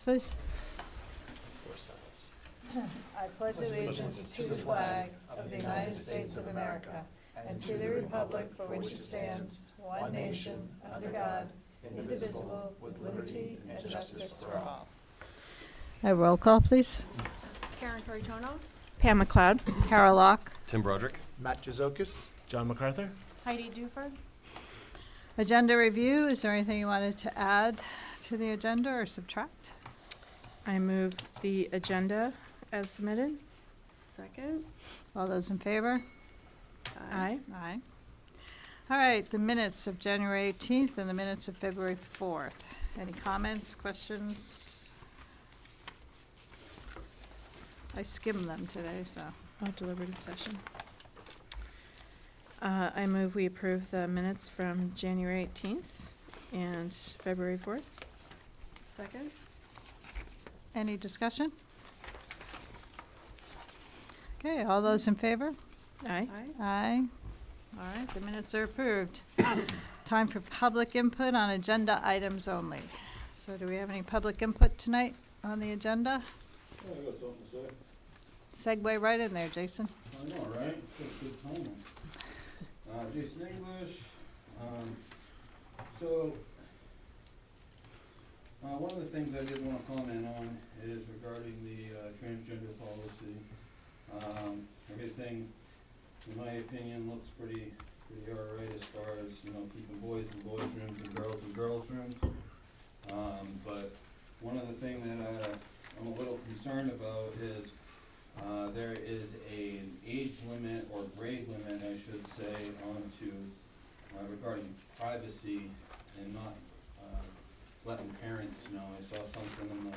Please. I pledge allegiance to the flag of the United States of America and to the republic for which it stands, one nation, under God, indivisible, with liberty and justice for all. A roll call, please. Karen Toritono. Pam McLeod. Carol Locke. Tim Broderick. Matt Jazokis. John MacArthur. Heidi Duford. Agenda review. Is there anything you wanted to add to the agenda or subtract? I move the agenda as submitted. Second. All those in favor? Aye. Aye. All right, the minutes of January 18th and the minutes of February 4th. Any comments, questions? I skimmed them today, so. Oh, deliberative session. I move we approve the minutes from January 18th and February 4th. Second. Any discussion? Okay, all those in favor? Aye. Aye. All right, the minutes are approved. Time for public input on agenda items only. So do we have any public input tonight on the agenda? Yeah, I got something to say. Segue right in there, Jason. I know, right? Just good timing. Jason English. One of the things I did want to comment on is regarding the transgender policy. Everything, in my opinion, looks pretty alright as far as, keeping boys in boys' rooms and girls in girls' rooms. But one of the things that I'm a little concerned about is there is an age limit or grade limit, I should say, onto regarding privacy and not letting parents know. I saw something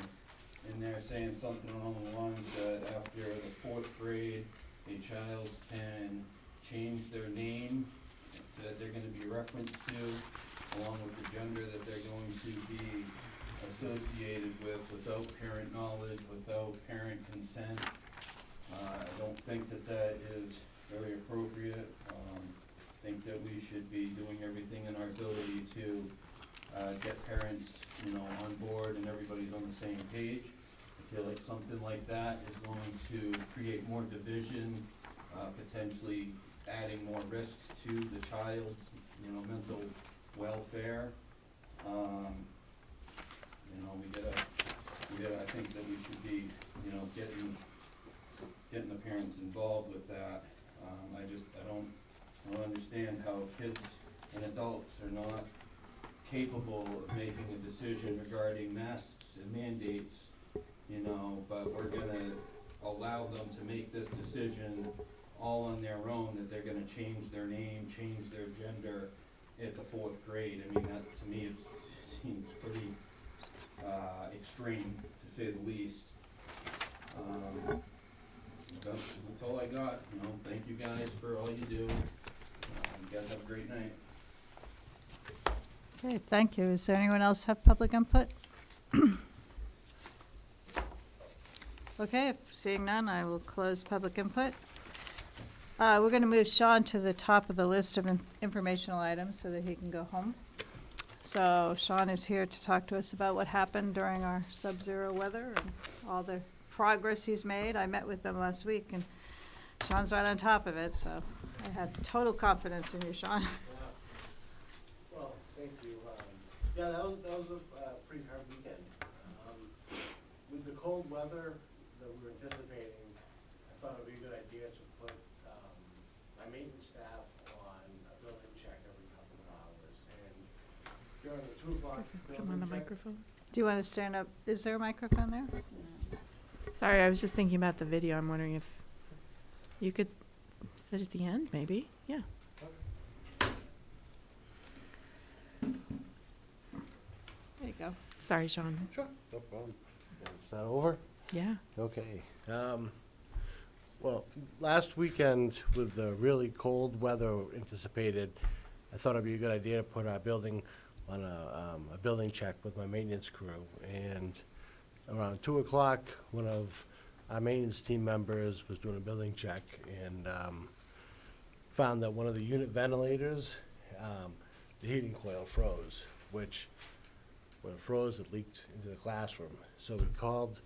in there saying something along the lines that after the 4th grade, a child can change their name that they're going to be referenced to, along with the gender that they're going to be associated with, without parent knowledge, without parent consent. I don't think that is very appropriate. I think that we should be doing everything in our ability to get parents, on board and everybody's on the same page. I feel like something like that is going to create more division, potentially adding more risk to the child's, mental welfare. I think that we should be, getting the parents involved with that. I don't understand how kids and adults are not capable of making a decision regarding masks and mandates, but we're gonna allow them to make this decision all on their own, that they're gonna change their name, change their gender at the 4th grade. I mean, that, to me, it seems pretty extreme, to say the least. That's all I got. Thank you guys for all you do. You guys have a great night. Okay, thank you. Is there anyone else have public input? Okay, if seeing none, I will close public input. We're going to move Sean to the top of the list of informational items so that he can go home. So Sean is here to talk to us about what happened during our sub-zero weather and all the progress he's made. I met with them last week, and Sean's right on top of it, so I have total confidence in you, Sean. Well, thank you. Yeah, that was a pretty hard weekend. With the cold weather that we were anticipating, I thought it would be a good idea to put my maintenance staff on a building check every couple of hours. And during the 2 o'clock Come on the building check, microphone. Do you want to stand up? Is there a microphone there? Sorry, I was just thinking about the video. I'm wondering if you could sit at the end, maybe. Yeah. There you go. Sorry, Sean. Sure, no problem. Is that over? Yeah. Okay. Well, last weekend with the really cold weather anticipated, I thought it'd be a good idea to put our building on a building check with my maintenance crew. And around 2 o'clock, one of our maintenance team members was doing a building check and found that one of the unit ventilators, the heating coil froze, which when it froze, it leaked into the classroom. So he called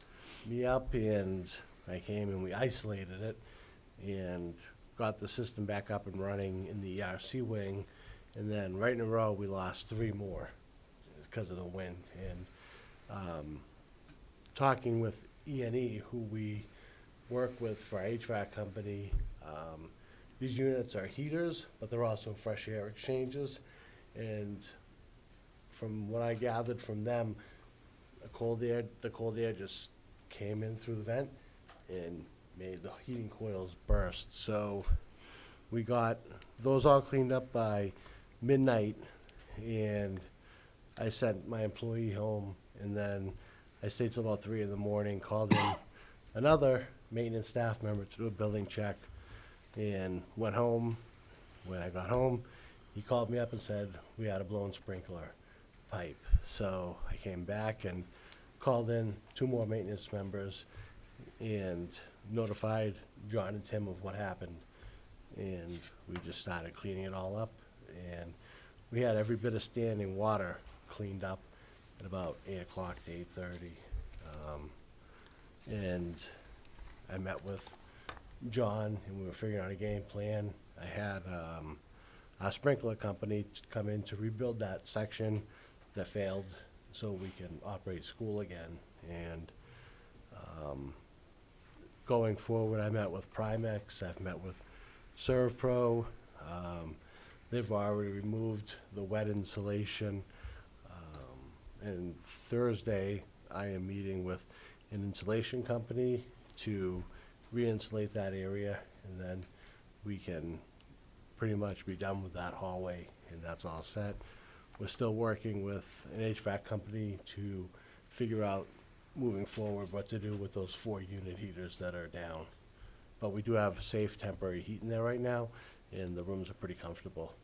me up, and I came and we isolated it and got the system back up and running in the ERC wing. And then right in a row, we lost 3 more because of the wind. And talking with E&E, who we work with for our HVAC company, these units are heaters, but they're also fresh air exchanges. And from what I gathered from them, the cold air just came in through the vent and made the heating coils burst. So we got those all cleaned up by midnight, and I sent my employee home, and then I stayed till about 3 in the morning, called in another maintenance staff member to do a building check, and went home. When I got home, he called me up and said we had a blown sprinkler pipe. So I came back and called in 2 more maintenance members and notified John and Tim of what happened. And we just started cleaning it all up. And we had every bit of standing water cleaned up at about 8 o'clock to 8:30. And I met with John, and we were figuring out a game plan. I had our sprinkler company come in to rebuild that section that failed so we can operate school again. And going forward, I met with Primex, I've met with ServPro. They've already removed the wet insulation. And Thursday, I am meeting with an insulation company to re-insulate that area, and then we can pretty much be done with that hallway, and that's all set. We're still working with an HVAC company to figure out, moving forward, what to do with those 4 unit heaters that are down. But we do have safe temporary heat in there right now, and the rooms are pretty comfortable.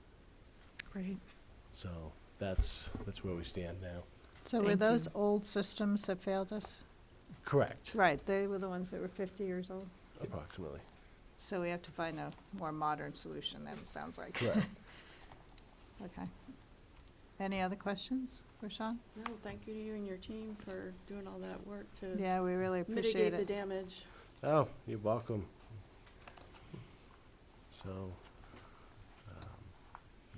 Great. So that's where we stand now. So were Thank those you. old systems that failed us? Correct, Right, they were the ones that were 50 years old. approximately. So we have to find a more modern solution, then, it sounds like. Correct. Okay. Any other questions for Sean? No, thank you to you and your team for doing all that work to Yeah, we really appreciate mitigate the it. damage. Oh, you're welcome. So,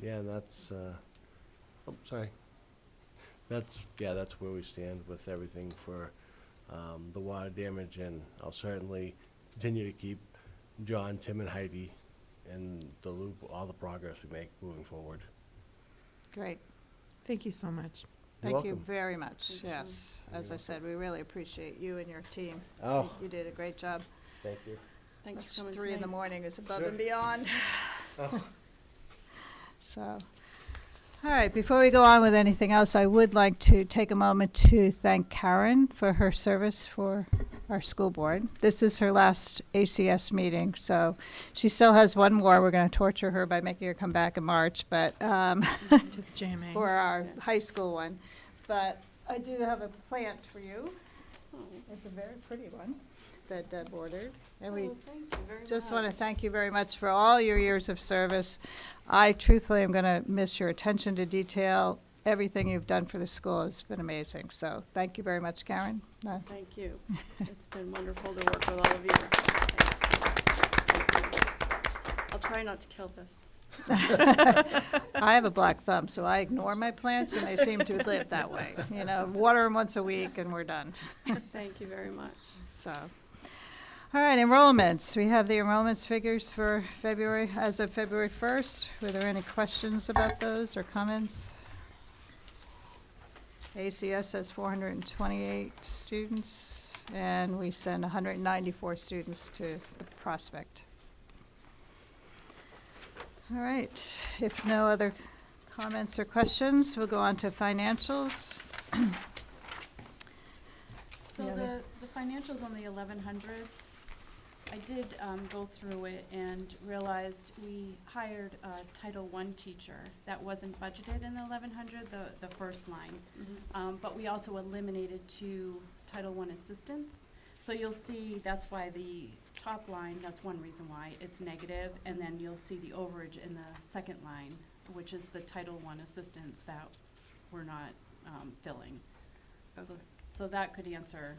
yeah, and that's, oh, sorry. That's where we stand with everything for the water damage, and I'll certainly continue to keep John, Tim, and Heidi in the loop, all the progress we make moving forward. Great. Thank you so much. You're Thank you welcome. very much, Thank you. yes. As I said, we really appreciate you and your team. Oh, You did a great job. thank you. Thanks That's for coming 3 in the tonight. morning is above Sure. and beyond. Oh. So, all right, before we go on with anything else, I would like to take a moment to thank Karen for her service for our school board. This is her last ACS meeting, so she still has one more. We're going to torture her by making her come back in March, but To the JMA. for our Yeah. high school one. But I do have a plant for you. Oh, It's a very pretty one that Deb ordered. And we oh, thank you very just want to much. thank you very much for all your years of service. I truthfully am going to miss your attention to detail. Everything you've done for the school has been amazing. So thank you very much, Karen. Thank you. It's been wonderful to work with all of you. Thanks. I'll try not to kill this. I have a black thumb, so I ignore my plants, and they seem to live that way. You know, water them once a week, and we're done. Thank you very much. So, all right, enrollments. We have the enrollments figures for February, as of February 1st. Were there any questions about those or comments? ACS has 428 students, and we send 194 students to the Prospect. All right, if no other comments or questions, we'll go on to financials. So Yeah, the financials on the 1100s, I did go through it and realized we hired a Title I teacher. That wasn't budgeted in the 1100, the first line. But we also eliminated 2 Title I assistants. So you'll see, that's why the top line, that's one reason why it's negative, and then you'll see the overage in the second line, which is the Title I assistants that we're not filling. So that could answer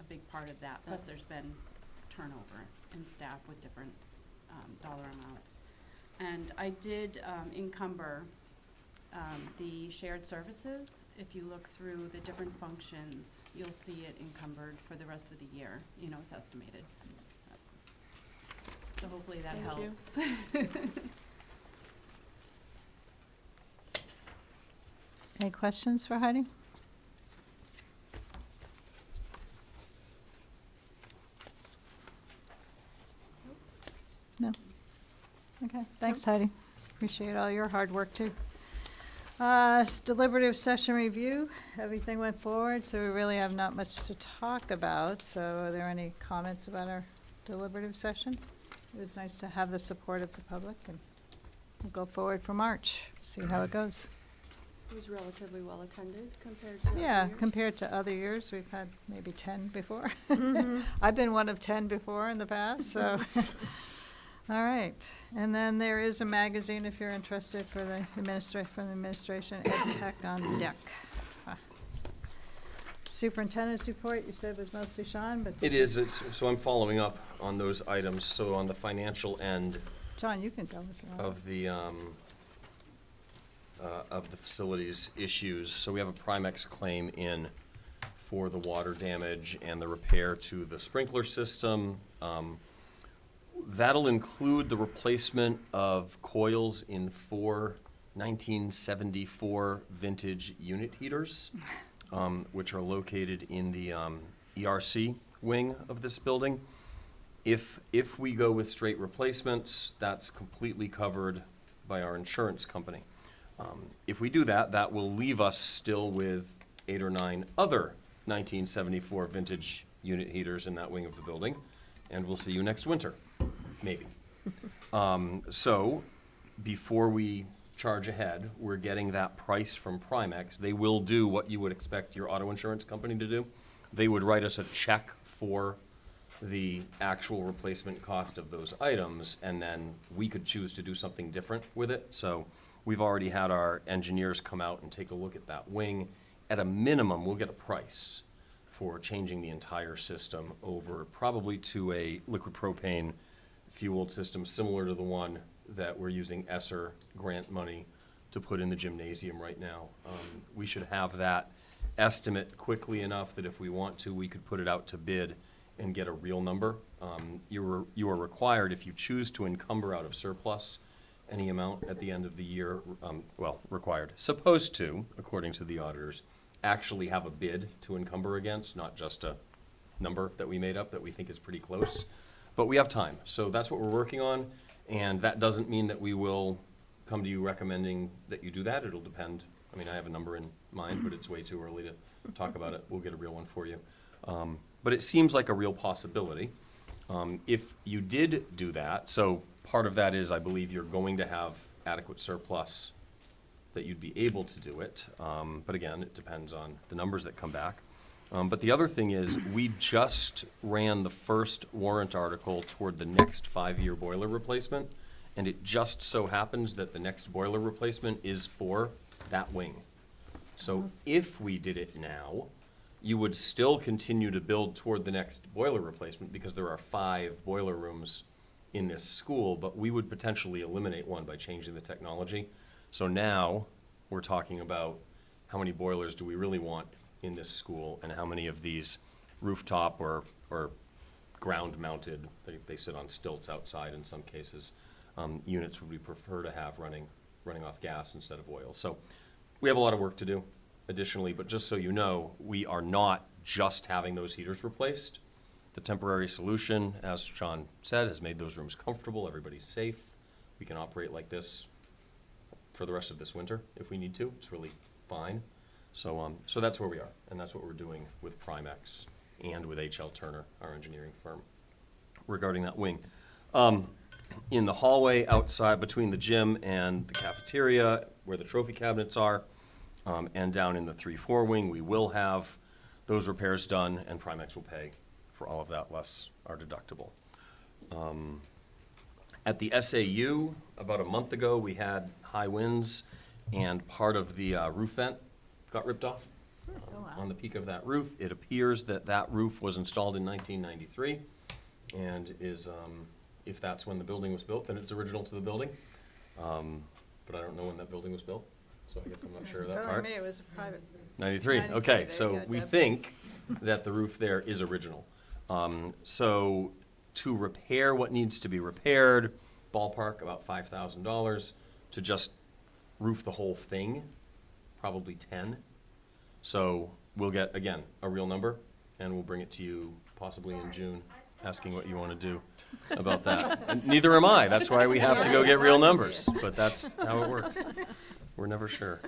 a big part of that. Plus, there's been turnover in staff with different dollar amounts. And I did encumber the shared services. If you look through the different functions, you'll see it encumbered for the rest of the year. You know, it's estimated. So hopefully that Thank you. helps. Any questions for Heidi? No? Okay, thanks Heidi. Appreciate all your hard work too. Deliberative session review, everything went forward, so we really have not much to talk about. So are there any comments about our deliberative session? It was nice to have the support of the public, and we'll go forward for March, see how it goes. It was relatively well attended compared to other Yeah, years. compared to other years, we've had maybe 10 before. Mhm. I've been one of 10 before in the past, so. All right, and then there is a magazine if you're interested for the from the administration, Ed Tech on Deck. Superintendent's report, you said was mostly Sean, but. It is, so I'm following up on those items. So on the financial end John, you can go if you want. of the facilities issues, so we have a Primex claim in for the water damage and the repair to the sprinkler system. That'll include the replacement of coils in 4 1974 vintage unit heaters, which are located in the ERC wing of this building. If we go with straight replacements, that's completely covered by our insurance company. If we do that, that will leave us still with 8 or 9 other 1974 vintage unit heaters in that wing of the building, and we'll see you next winter, maybe. So, before we charge ahead, we're getting that price from Primex. They will do what you would expect your auto insurance company to do. They would write us a check for the actual replacement cost of those items, and then we could choose to do something different with it. So we've already had our engineers come out and take a look at that wing. At a minimum, we'll get a price for changing the entire system over probably to a liquid propane fueled system similar to the one that we're using ESSER grant money to put in the gymnasium right now. We should have that estimate quickly enough that if we want to, we could put it out to bid and get a real number. You are required, if you choose to encumber out of surplus any amount at the end of the year, required, supposed to, according to the auditors, actually have a bid to encumber against, not just a number that we made up that we think is pretty close. But we have time, so that's what we're working on, and that doesn't mean that we will come to you recommending that you do that. It'll depend. I mean, I have a number in mind, but it's way too early to talk about it. We'll get a real one for you. But it seems like a real possibility. If you did do that, so part of that is I believe you're going to have adequate surplus that you'd be able to do it. But again, it depends on the numbers that come back. But the other thing is, we just ran the first warrant article toward the next 5-year boiler replacement, and it just so happens that the next boiler replacement is for that wing. So if we did it now, you would still continue to build toward the next boiler replacement because there are 5 boiler rooms in this school, but we would potentially eliminate one by changing the technology. So now we're talking about how many boilers do we really want in this school, and how many of these rooftop or ground mounted, they sit on stilts outside in some cases, units would we prefer to have running off gas instead of oil. So we have a lot of work to do additionally, but just so you know, we are not just having those heaters replaced. The temporary solution, as Sean said, has made those rooms comfortable, everybody's safe. We can operate like this for the rest of this winter if we need to. It's really fine. So that's where we are, and that's what we're doing with Primex and with H.L. Turner, our engineering firm, regarding that wing. In the hallway outside between the gym and the cafeteria, where the trophy cabinets are, and down in the 3-4 wing, we will have those repairs done, and Primex will pay for all of that, less our deductible. At the SAU, about a month ago, we had high winds, and part of the roof vent got ripped off. Oh, wow. on the peak of that roof. It appears that that roof was installed in 1993 and is, if that's when the building was built, then it's original to the building. But I don't know when that building was built, so I guess I'm not sure of that Telling part. me it was a private. 93, 93, okay, there so you go, we Deb. think that the roof there is original. So to repair what needs to be repaired, ballpark about $5,000. To just roof the whole thing, probably 10. So we'll get, again, a real number, and we'll bring it to you possibly in June, asking what you want to do about that. And neither am I, that's why we have to go get real numbers, but that's how it works. We're never sure.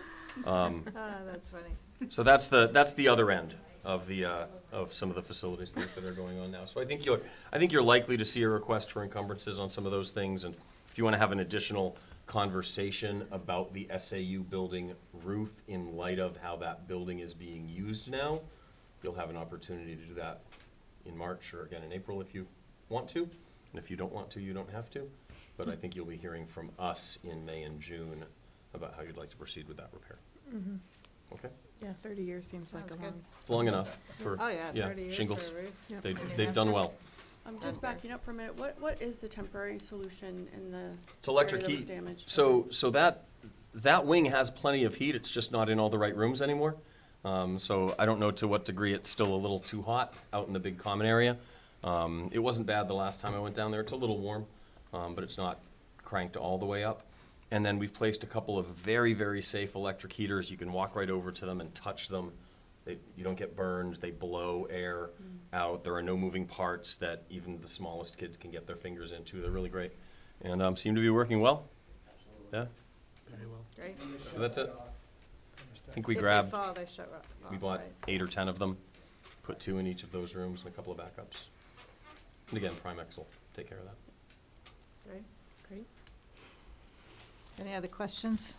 That's funny. So that's the other end of the, of some of the facilities things that are going on now. So I think you're likely to see a request for encumbrances on some of those things, and if you want to have an additional conversation about the SAU building roof in light of how that building is being used now, you'll have an opportunity to do that in March or again in April if you want to. And if you don't want to, you don't have to. But I think you'll be hearing from us in May and June about how you'd like to proceed with that repair. Mhm. Okay? Yeah, 30 years seems like Sounds a good. long. It's long enough for, Oh, yeah, yeah, 30 years shingles. for a roof. Yep. They've done well. I'm just backing up for a minute. What is the temporary solution in the It's electric area that was heat. damaged? So that wing has plenty of heat, it's just not in all the right rooms anymore. So I don't know to what degree it's still a little too hot out in the big common area. It wasn't bad the last time I went down there, it's a little warm, but it's not cranked all the way up. And then we've placed a couple of very, very safe electric heaters, you can walk right over to them and touch them. You don't get burned, they blow air out, there are no moving parts that even the smallest kids can get their fingers into, they're really great. And seem to be working well. Yeah, Great. so that's it. I think we If they grabbed, fall, they shut off, we bought right? 8 or 10 of them, put 2 in each of those rooms and a couple of backups. And again, Primex will take care of that. Great, great. Any other questions,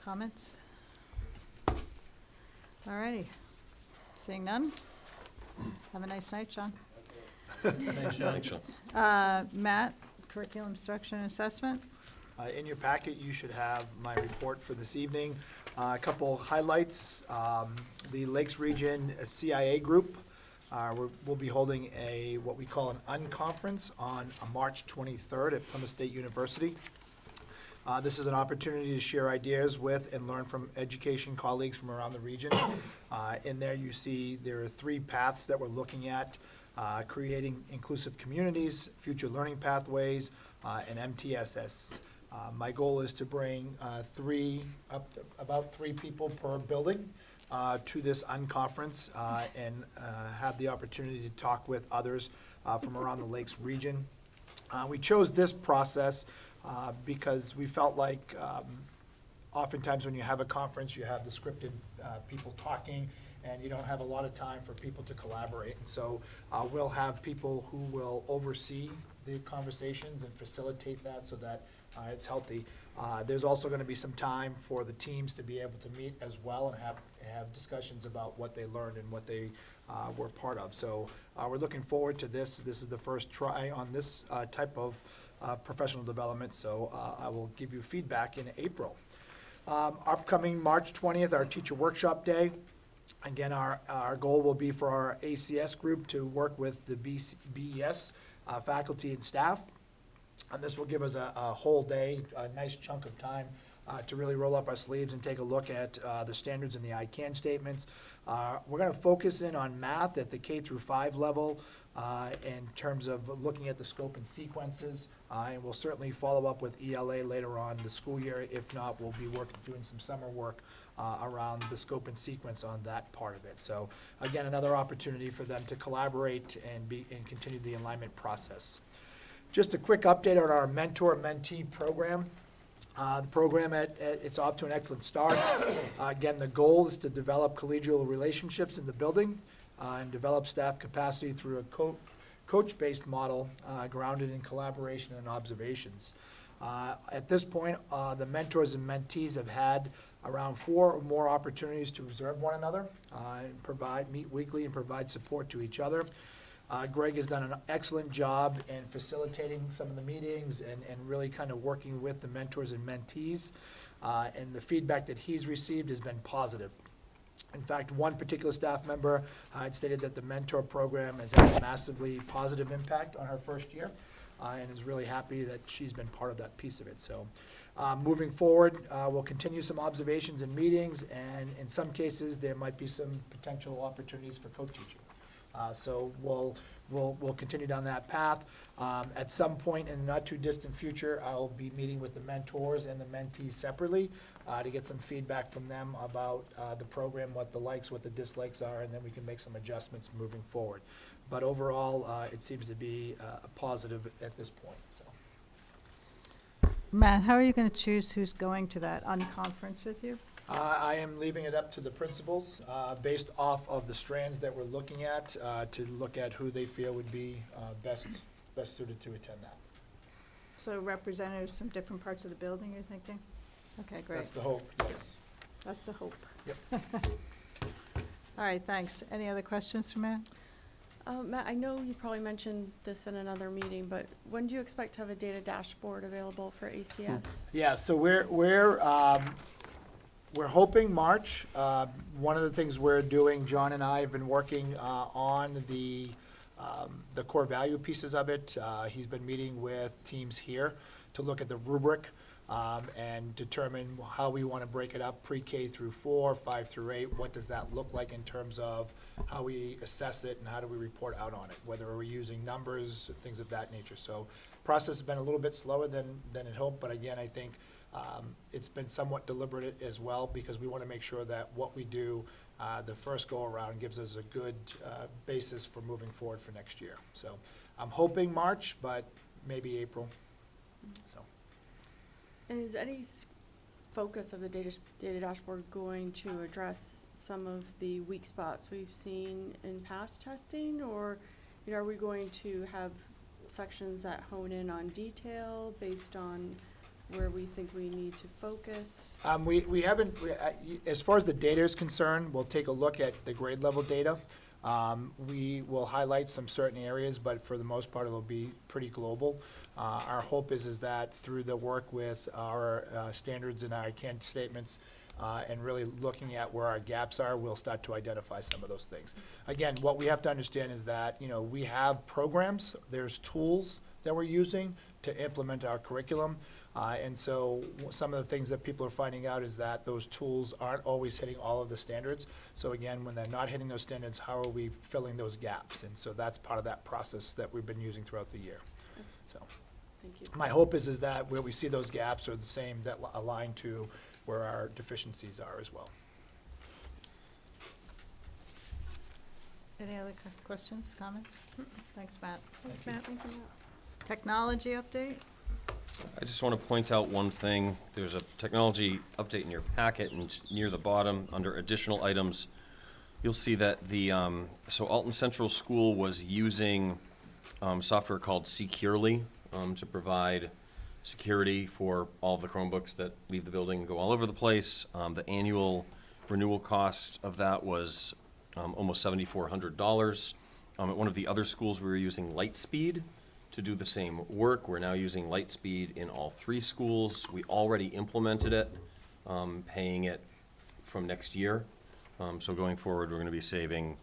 comments? All righty. Seeing none? Have a nice night, Sean. Thanks, Sean. Matt, curriculum instruction and assessment? In your packet, you should have my report for this evening. A couple highlights. The Lakes Region CIA group, we'll be holding what we call an unconference on March 23rd at Plymouth State University. This is an opportunity to share ideas with and learn from education colleagues from around the region. In there, you see there are 3 paths that we're looking at: creating inclusive communities, future learning pathways, and MTSS. My goal is to bring about 3 people per building to this unconference and have the opportunity to talk with others from around the Lakes region. We chose this process because we felt like oftentimes when you have a conference, you have the scripted people talking, and you don't have a lot of time for people to collaborate. And so we'll have people who will oversee the conversations and facilitate that so that it's healthy. There's also going to be some time for the teams to be able to meet as well and have discussions about what they learned and what they were part of. So we're looking forward to this. This is the first try on this type of professional development, so I will give you feedback in April. Upcoming March 20th, our teacher workshop day. Again, our goal will be for our ACS group to work with the BES faculty and staff. And this will give us a whole day, a nice chunk of time to really roll up our sleeves and take a look at the standards and the I-CAN statements. We're going to focus in on math at the K through 5 level in terms of looking at the scope and sequences. And we'll certainly follow up with ELA later on in the school year. If not, we'll be doing some summer work around the scope and sequence on that part of it. So again, another opportunity for them to collaborate and continue the alignment process. Just a quick update on our mentor-mentee program. The program, it's off to an excellent start. Again, the goal is to develop collegial relationships in the building and develop staff capacity through a coach-based model grounded in collaboration and observations. At this point, the mentors and mentees have had around 4 or more opportunities to observe one another, meet weekly and provide support to each other. Greg has done an excellent job in facilitating some of the meetings and really kind of working with the mentors and mentees. And the feedback that he's received has been positive. In fact, one particular staff member had stated that the mentor program has had a massively positive impact on her first year, and is really happy that she's been part of that piece of it. So, moving forward, we'll continue some observations and meetings, and in some cases, there might be some potential opportunities for co-teaching. So we'll continue down that path. At some point in the not-too-distant future, I'll be meeting with the mentors and the mentees separately to get some feedback from them about the program, what the likes, what the dislikes are, and then we can make some adjustments moving forward. But overall, it seems to be a positive at this point, so. Matt, how are you going to choose who's going to that unconference with you? I am leaving it up to the principals, based off of the strands that we're looking at, to look at who they feel would be best suited to attend that. So representatives from different parts of the building, you're thinking? Okay, great. That's the hope, yes. That's the hope. Yep. All right, thanks. Any other questions for Matt? Matt, I know you probably mentioned this in another meeting, but when do you expect to have a data dashboard available for ACS? Yeah, so we're hoping March. One of the things we're doing, John and I have been working on the core value pieces of it. He's been meeting with teams here to look at the rubric and determine how we want to break it up, pre-K through 4, 5 through 8. What does that look like in terms of how we assess it and how do we report out on it, whether we're using numbers, things of that nature. So process has been a little bit slower than it hoped, but again, I think it's been somewhat deliberate as well, because we want to make sure that what we do the first go-around gives us a good basis for moving forward for next year. So I'm hoping March, but maybe April. So. And is any focus of the data dashboard going to address some of the weak spots we've seen in past testing, or are we going to have sections that hone in on detail based on where we think we need to focus? We haven't, as far as the data is concerned, we'll take a look at the grade level data. We will highlight some certain areas, but for the most part, it'll be pretty global. Our hope is that through the work with our standards and our canned statements, and really looking at where our gaps are, we'll start to identify some of those things. Again, what we have to understand is that, we have programs, there's tools that we're using to implement our curriculum. And so some of the things that people are finding out is that those tools aren't always hitting all of the standards. So again, when they're not hitting those standards, how are we filling those gaps? And so that's part of that process that we've been using throughout the year. So Thank you. my hope is that where we see those gaps are the same, that align to where our deficiencies are as well. Any other questions, comments? Thanks, Matt. Thanks, Matt. Technology update? I just want to point out one thing. There's a technology update in your packet, and near the bottom, under additional items, you'll see that so Alton Central School was using software called Securely to provide security for all of the Chromebooks that leave the building and go all over the place. The annual renewal cost of that was almost $7,400. At one of the other schools, we were using Lightspeed to do the same work. We're now using Lightspeed in all 3 schools. We already implemented it, paying it from next year. So going forward, we're going to be saving,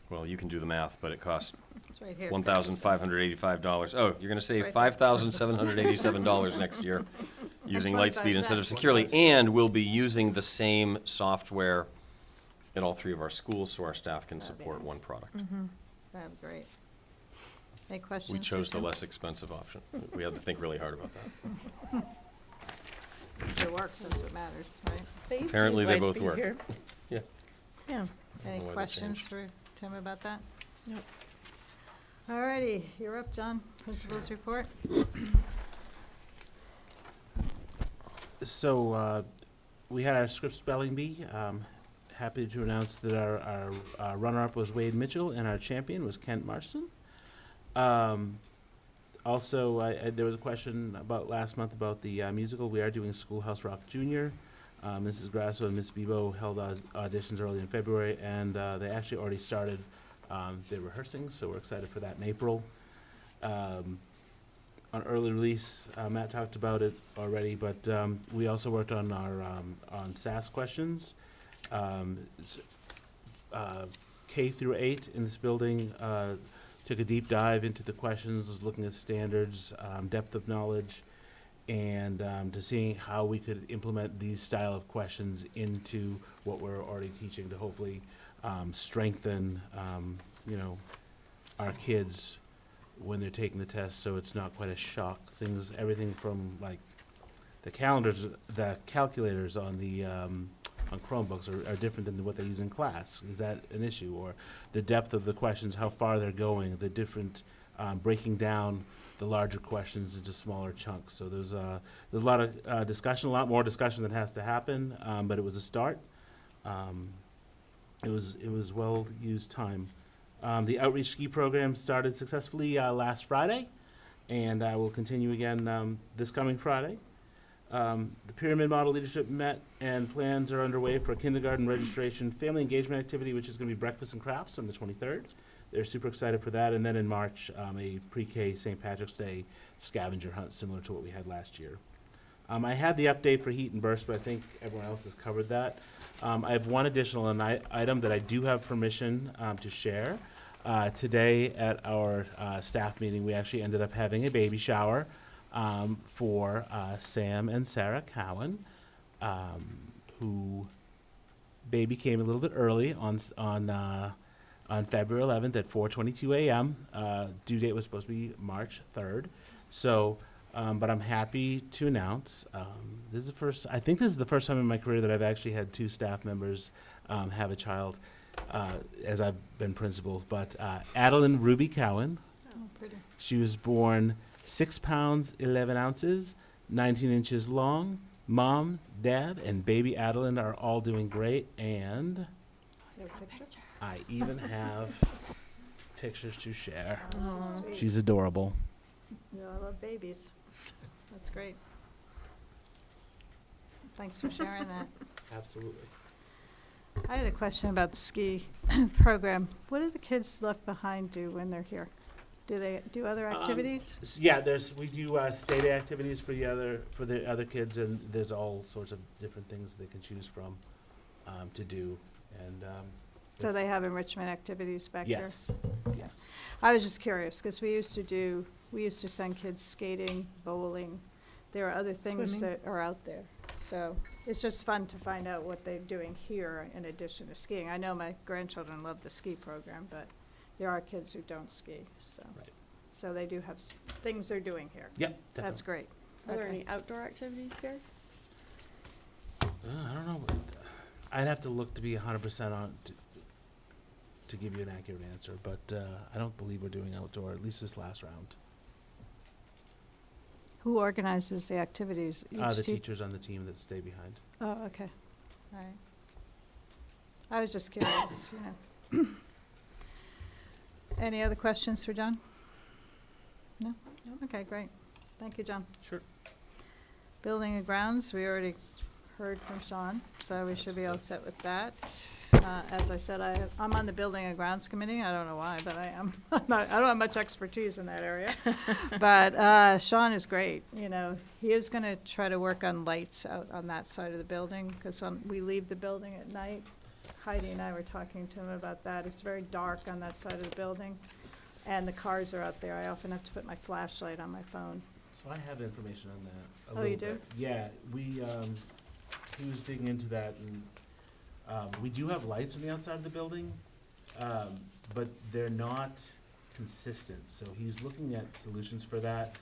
well, you can do the math, but it costs It's right here. $1,585. Oh, you're going to save Right there. $5,787 next year using 25 Lightspeed instead of cents. Securely. And we'll be using the same software at all 3 of our schools, so our staff can That'd be support nice. one product. That'd be great. Any questions? We for chose the Tim? less expensive option. We had to think really hard about that. If it works, that's what matters, right? Apparently they both work. Yeah. Yeah. Any know why they questions changed. for Tim about that? Nope. All righty, you're up, John. Principal's report. So, we had our script spelling bee. Happy to announce that our runner-up was Wade Mitchell and our champion was Kent Marston. Also, there was a question about last month about the musical. We are doing Schoolhouse Rock Junior. Mrs. Grasso and Miss Bebo held auditions early in February, and they actually already started their rehearsing, so we're excited for that in April. On early release, Matt talked about it already, but we also worked on our on SAS questions, K through 8 in this building, took a deep dive into the questions, was looking at standards, depth of knowledge, and to seeing how we could implement these style of questions into what we're already teaching to hopefully strengthen, our kids when they're taking the test, so it's not quite a shock. Everything from like the calculators on the on Chromebooks are different than what they use in class. Is that an issue? Or the depth of the questions, how far they're going, the different breaking down the larger questions into smaller chunks. So there's a lot of discussion, a lot more discussion that has to happen, but it was a start. It was well used time. The outreach ski program started successfully last Friday, and will continue again this coming Friday. The pyramid model leadership met, and plans are underway for a kindergarten registration family engagement activity, which is going to be breakfast and crafts on the 23rd. They're super excited for that. And then in March, a pre-K St. Patrick's Day scavenger hunt, similar to what we had last year. I had the update for heat and burst, but I think everyone else has covered that. I have one additional item that I do have permission to share. Today at our staff meeting, we actually ended up having a baby shower for Sam and Sarah Cowan, who baby came a little bit early on February 11th at 4:22 a.m. Due date was supposed to be March 3rd. So, but I'm happy to announce I think this is the first time in my career that I've actually had 2 staff members have a child as I've been principals. But Adeline Ruby Cowan, Oh, pretty. she was born 6 pounds, 11 ounces, 19 inches long. Mom, Dad, and baby Adeline are all doing great, and I even have pictures to share. Oh, sweet. She's adorable. Yeah, I love babies. That's great. Thanks for sharing that. Absolutely. I had a question about the ski program. What do the kids left behind do when they're here? Do they do other activities? Yeah, we do stay day activities for the other kids, and there's all sorts of different things they can choose from to do. And So they have enrichment activities back here? yes, yes. I was just curious, because we used to send kids skating, bowling. There are other things Swimming. that are out there. So it's just fun to find out what they're doing here in addition to skiing. I know my grandchildren love the ski program, but there are kids who don't ski, so. Right. So they do have things they're doing here. Yep, That's definitely. great. Are there Okay. any outdoor activities here? I don't know. I'd have to look to be 100% on to give you an accurate answer, but I don't believe we're doing outdoor, at least this last round. Who organizes the activities? The Each team? teachers on the team that stay behind. Oh, okay. All right. I was just curious, you know. Any other questions for John? No? Okay, great. Thank you, John. Sure. Building and grounds, we already heard from Sean, so we should be all set with that. As I said, I'm on the Building and Grounds Committee. I don't know why, but I am. I don't have much expertise in that area. But Sean is great, you know. He is going to try to work on lights out on that side of the building, because we leave the building at night. Heidi and I were talking to him about that. It's very dark on that side of the building, and the cars are out there. I often have to put my flashlight on my phone. So I have information on that. Oh, you do? Yeah, he was digging into that, and we do have lights on the outside of the building, but they're not consistent. So he's looking at solutions for that,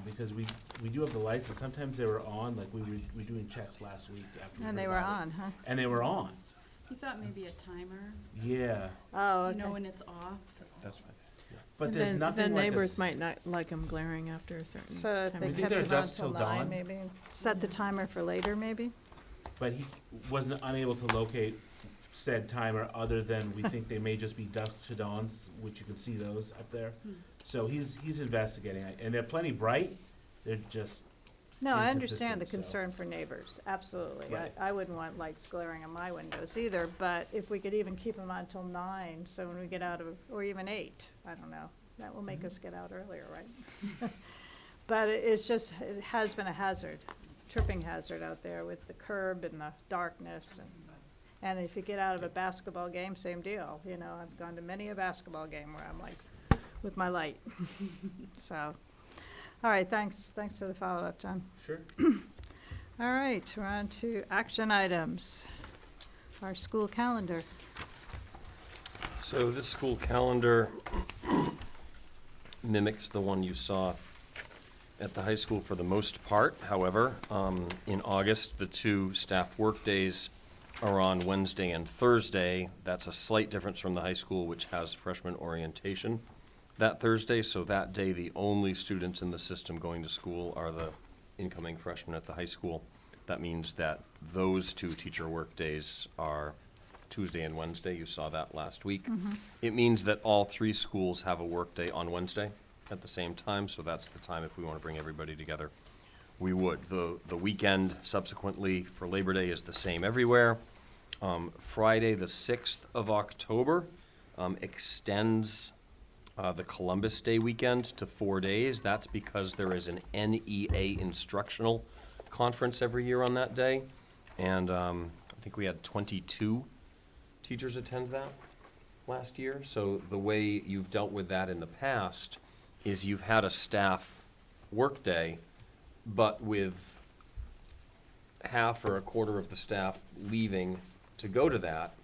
because we do have the lights, and sometimes they were on, like we were doing checks last week after we And heard they were about it. on, huh? And they were on, He thought maybe a timer, yeah. Oh, you know, okay. when it's off. That's fine. But And there's then nothing the like neighbors s- might not like them glaring after a certain So if time. they We think kept they're it on just till till 9, dawn? maybe, set the timer for later, maybe? But he wasn't unable to locate said timer, other than we think they may just be dusk to dawns, which you can see those up there. Hmm. So he's investigating, and they're plenty bright, they're just, No, I understand the Inconsistent, so. concern for neighbors, absolutely. Right. I wouldn't want lights glaring on my windows either, but if we could even keep them on till 9, so when we get out of, or even 8, I don't know, that will make us get out earlier, right? But it has been a hazard, tripping hazard out there with the curb and the darkness, And if you get out of a basketball game, same deal. You know, I've gone to many a basketball game where I'm like, with my light. So, all right, thanks for the follow-up, John. Sure. All right, we're on to action items. Our school calendar. So this school calendar mimics the one you saw at the high school for the most part. However, in August, the 2 staff workdays are on Wednesday and Thursday. That's a slight difference from the high school, which has freshman orientation that Thursday. So that day, the only students in the system going to school are the incoming freshmen at the high school. That means that those 2 teacher workdays are Tuesday and Wednesday. You saw that last week. It means that all 3 schools have a workday on Wednesday at the same time, so that's the time if we want to bring everybody together, we would. The weekend subsequently for Labor Day is the same everywhere. Friday, the 6th of October, extends the Columbus Day weekend to 4 days. That's because there is an NEA instructional conference every year on that day. And I think we had 22 teachers attend that last year. So the way you've dealt with that in the past is you've had a staff workday, but with half or a quarter of the staff leaving to go to that,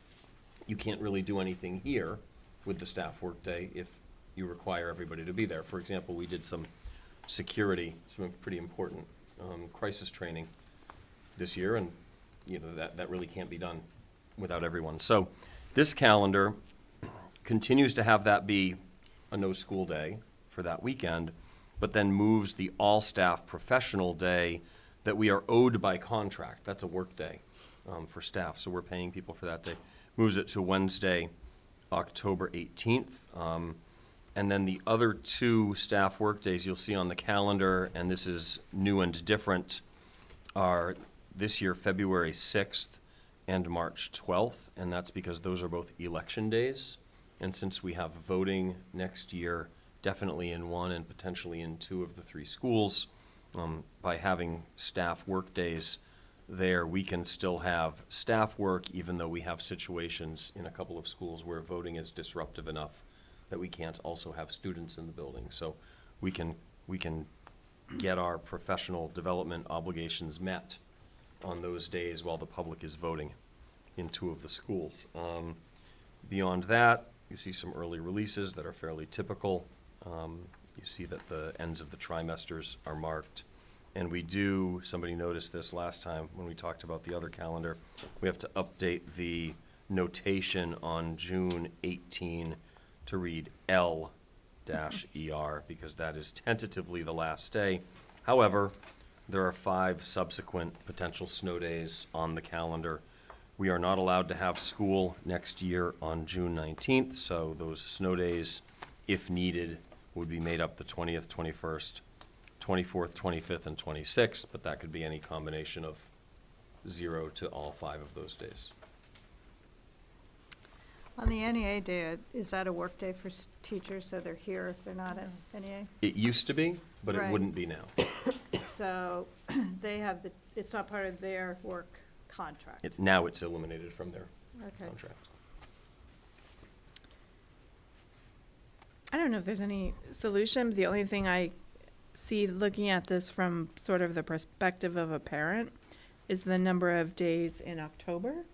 you can't really do anything here with the staff workday if you require everybody to be there. For example, we did some security, some pretty important crisis training this year, and you know that really can't be done without everyone. So this calendar continues to have that be a no school day for that weekend, but then moves the all-staff professional day that we are owed by contract. That's a work day for staff, so we're paying people for that day. Moves it to Wednesday, October 18th. And then the other 2 staff work days you'll see on the calendar, and this is new and different, are this year February 6th and March 12th, and that's because those are both election days. And since we have voting next year, definitely in 1 and potentially in 2 of the 3 schools, by having staff work days there, we can still have staff work, even though we have situations in a couple of schools where voting is disruptive enough that we can't also have students in the building. So we can get our professional development obligations met on those days while the public is voting in 2 of the schools. Beyond that, you see some early releases that are fairly typical. You see that the ends of the trimesters are marked. And we do, somebody noticed this last time when we talked about the other calendar, we have to update the notation on June 18 to read L-ER because that is tentatively the last day. However, there are 5 subsequent potential snow days on the calendar. We are not allowed to have school next year on June 19th, so those snow days, if needed, would be made up the 20th, 21st, 24th, 25th, and 26th, but that could be any combination of 0 to all 5 of those days. On the NEA day, is that a work day for teachers, so they're here if they're not at NEA? It used to be, but it Right. wouldn't be now. So they have it's not part of their work contract. Now it's eliminated from their Okay. contract. I don't know if there's any solution. The only thing I see looking at this from sort of the perspective of a parent is the number of days in October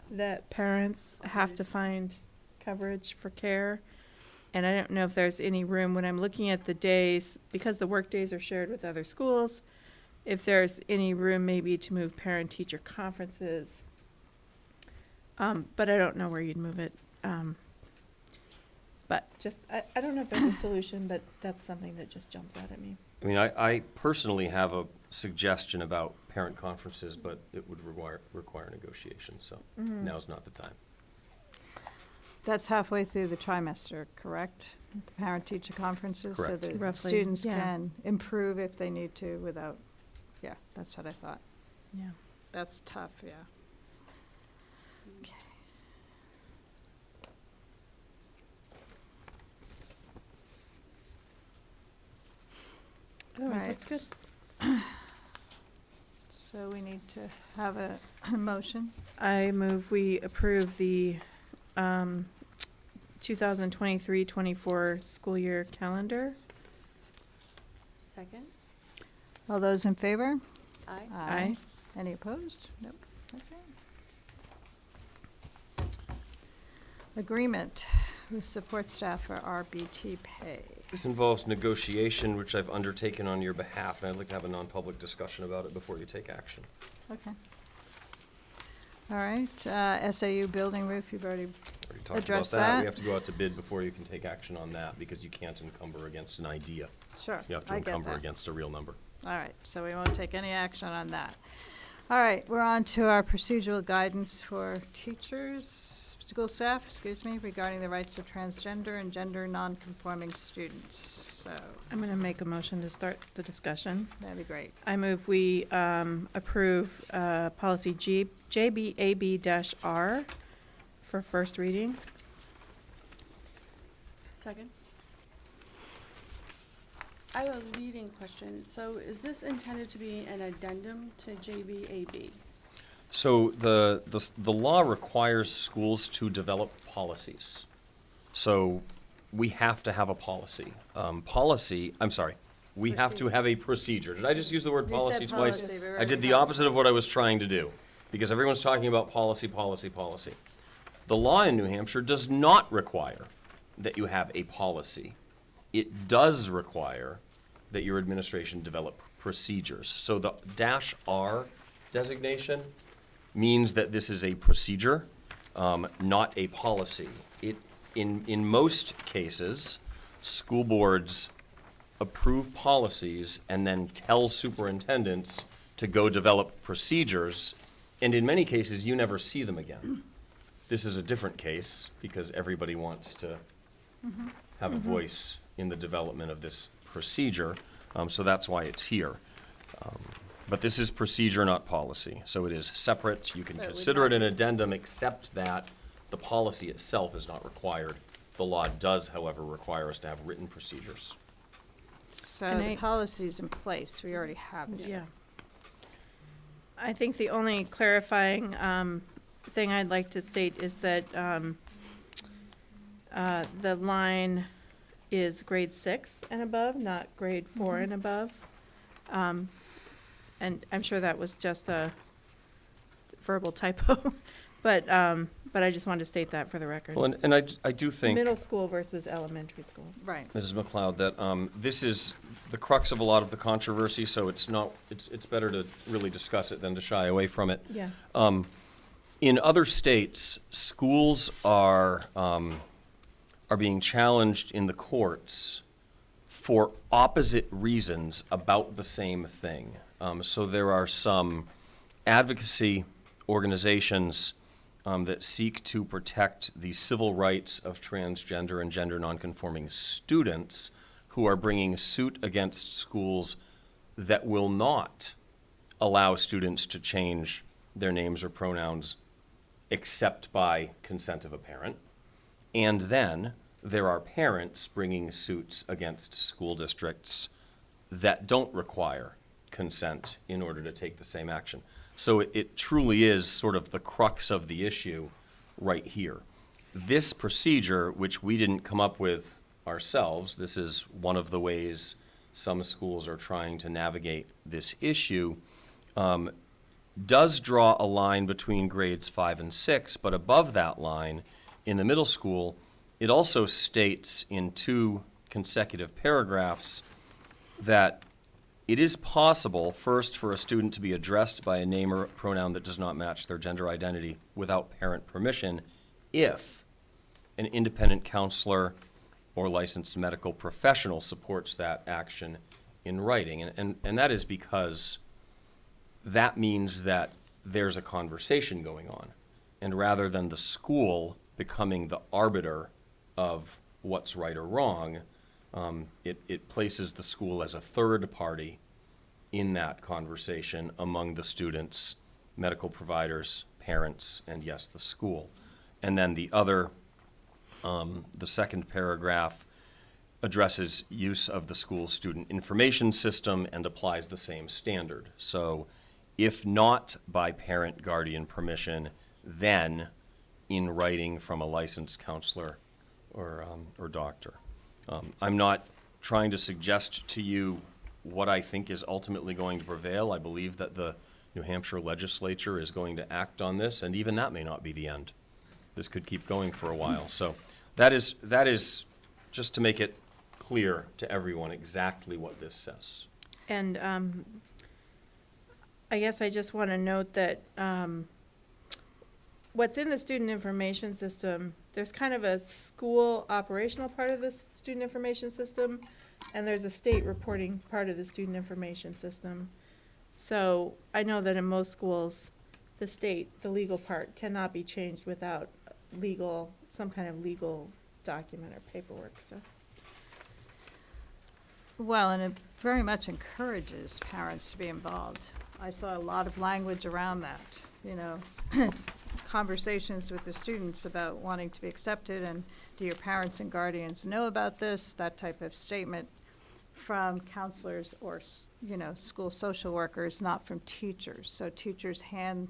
that parents have to find coverage for care. And I don't know if there's any room when I'm looking at the days, because the work days are shared with other schools, if there's any room maybe to move parent-teacher conferences. But I don't know where you'd move it. But just, I don't know if there's a solution, but that's something that just jumps out at me. I mean, I personally have a suggestion about parent conferences, but it would require negotiation, so now's not the time. That's halfway through the trimester, correct? The parent-teacher conferences? Correct. So the Roughly, students yeah. can improve if they need to without, yeah, that's what I thought. Yeah. That's tough, yeah. Okay. Otherwise, Right. looks good. So we need to have a motion. I move we approve the 2023-24 school year calendar. Second? All those in favor? Aye. Aye. Any opposed? Nope. Okay. Agreement with support staff for RBT pay. This involves negotiation, which I've undertaken on your behalf, and I'd like to have a non-public discussion about it before you take action. Okay. All right, SAU building roof, you've already, Already talked Address about that. that. We have to go out to bid before you can take action on that, because you can't encumber against an idea. sure, You have to I get encumber that. against a real number. All right, so we won't take any action on that. All right, we're on to our procedural guidance for teachers, school staff, excuse me, regarding the rights of transgender and gender non-conforming students. So, I'm going to make a motion to start the discussion. that'd be great. I move we approve policy JBAB-R for first reading. Second? I have a leading question. So is this intended to be an addendum to JBAB? So the law requires schools to develop policies. So we have to have a policy. We have to have a procedure. Did I just use the word You policy said twice? policy, we I already did the have- opposite of what I was trying to do, because everyone's talking about policy, policy, policy. The law in New Hampshire does not require that you have a policy. It does require that your administration develop procedures. So the -R designation means that this is a procedure, not a policy. In most cases, school boards approve policies and then tell superintendents to go develop procedures, and in many cases, you never see them again. This is a different case, because everybody wants to have a voice in the development of this procedure, so that's why it's here. But this is procedure, not policy, so it is separate. You can So it would consider it not- an addendum, except that the policy itself is not required. The law does, however, require us to have written procedures. So And the I- policy's in place, we already have it. Yeah. I think the only clarifying thing I'd like to state is that the line is grade 6 and above, not grade 4 and above. And I'm sure that was just a verbal typo, but I just wanted to state that for the record. Well, and I do think, Middle school versus elementary school. Right. Mrs. McLeod, that this is the crux of a lot of the controversy, so it's better to really discuss it than to shy away from it. Yeah. In other states, schools are being challenged in the courts for opposite reasons about the same thing. So there are some advocacy organizations that seek to protect the civil rights of transgender and gender nonconforming students who are bringing suit against schools that will not allow students to change their names or pronouns except by consent of a parent. And then there are parents bringing suits against school districts that don't require consent in order to take the same action. So it truly is sort of the crux of the issue right here. This procedure, which we didn't come up with ourselves, this is one of the ways some schools are trying to navigate this issue, does draw a line between grades 5 and 6, but above that line, in the middle school, it also states in 2 consecutive paragraphs that it is possible, first, for a student to be addressed by a name or pronoun that does not match their gender identity without parent permission if an independent counselor or licensed medical professional supports that action in writing. And that is because that means that there's a conversation going on. And rather than the school becoming the arbiter of what's right or wrong, it places the school as a third party in that conversation among the students, medical providers, parents, and yes, the school. And then the second paragraph addresses use of the school's student information system and applies the same standard. So If not by parent guardian permission, then in writing from a licensed counselor or doctor. I'm not trying to suggest to you what I think is ultimately going to prevail. I believe that the New Hampshire legislature is going to act on this, and even that may not be the end. This could keep going for a while. So that is just to make it clear to everyone exactly what this says. And I guess I just want to note that what's in the student information system, there's kind of a school operational part of the student information system, and there's a state reporting part of the student information system. So I know that in most schools, the legal part cannot be changed without some kind of legal document or paperwork, so. Well, and it very much encourages parents to be involved. I saw a lot of language around that, conversations with the students about wanting to be accepted, and do your parents and guardians know about this, that type of statement from counselors or, school social workers, not from teachers. So teachers hand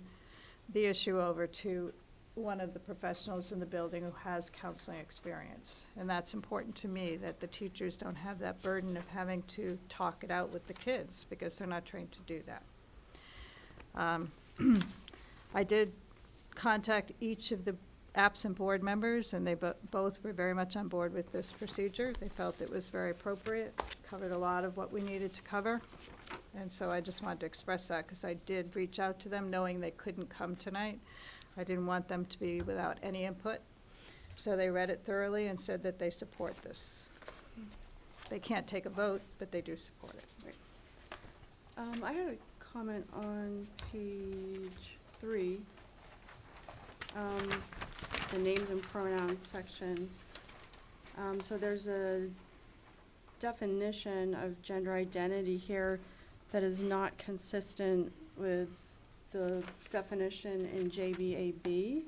the issue over to one of the professionals in the building who has counseling experience. And that's important to me, that the teachers don't have that burden of having to talk it out with the kids, because they're not trained to do that. I did contact each of the absent board members, and they both were very much on board with this procedure. They felt it was very appropriate, covered a lot of what we needed to cover. And so I just wanted to express that, because I did reach out to them knowing they couldn't come tonight. I didn't want them to be without any input. So they read it thoroughly and said that they support this. They can't take a vote, but they do support it. I had a comment on page 3, the names and pronouns section. So there's a definition of gender identity here that is not consistent with the definition in JBAB.